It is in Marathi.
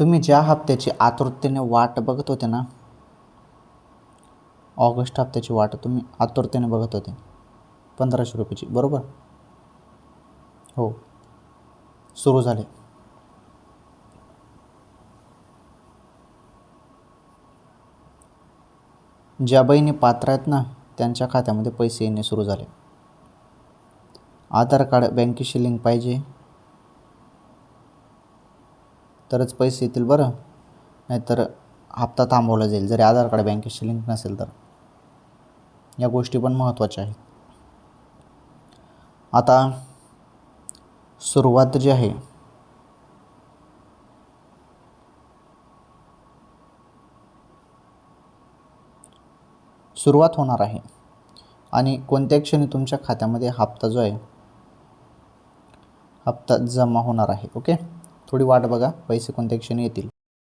तुम्ही ज्या हप्त्याची आतुरतेने वाट बघत होते ना, ऑगस्ट हप्त्याची वाट तुम्ही आतुरतेने बघत होते, 1500 रुपयाची, बरोबर? हो, सुरू झाले. ज्या बहिणी पात्र आहेत ना, त्यांच्या खात्यामध्ये पैसे येणे सुरू झाले. आधार कार्ड बँकेशी लिंक पाहिजे तरच पैसे येतील बरं, नाहीतर हप्ता थांबवला जाईल जरी आधार कार्ड बँकेशी लिंक नसेल तर. या गोष्टी पण महत्त्वाच्या आहेत. आता सुरुवात जी आहे सुरुवात होणार आहे आणि कोणत्या क्षणी तुमच्या खात्यामध्ये हप्ता जो आहे हप्ता जमा होणार आहे. ओके, थोडी वाट बघा, पैसे कोणत्या क्षणी येतील.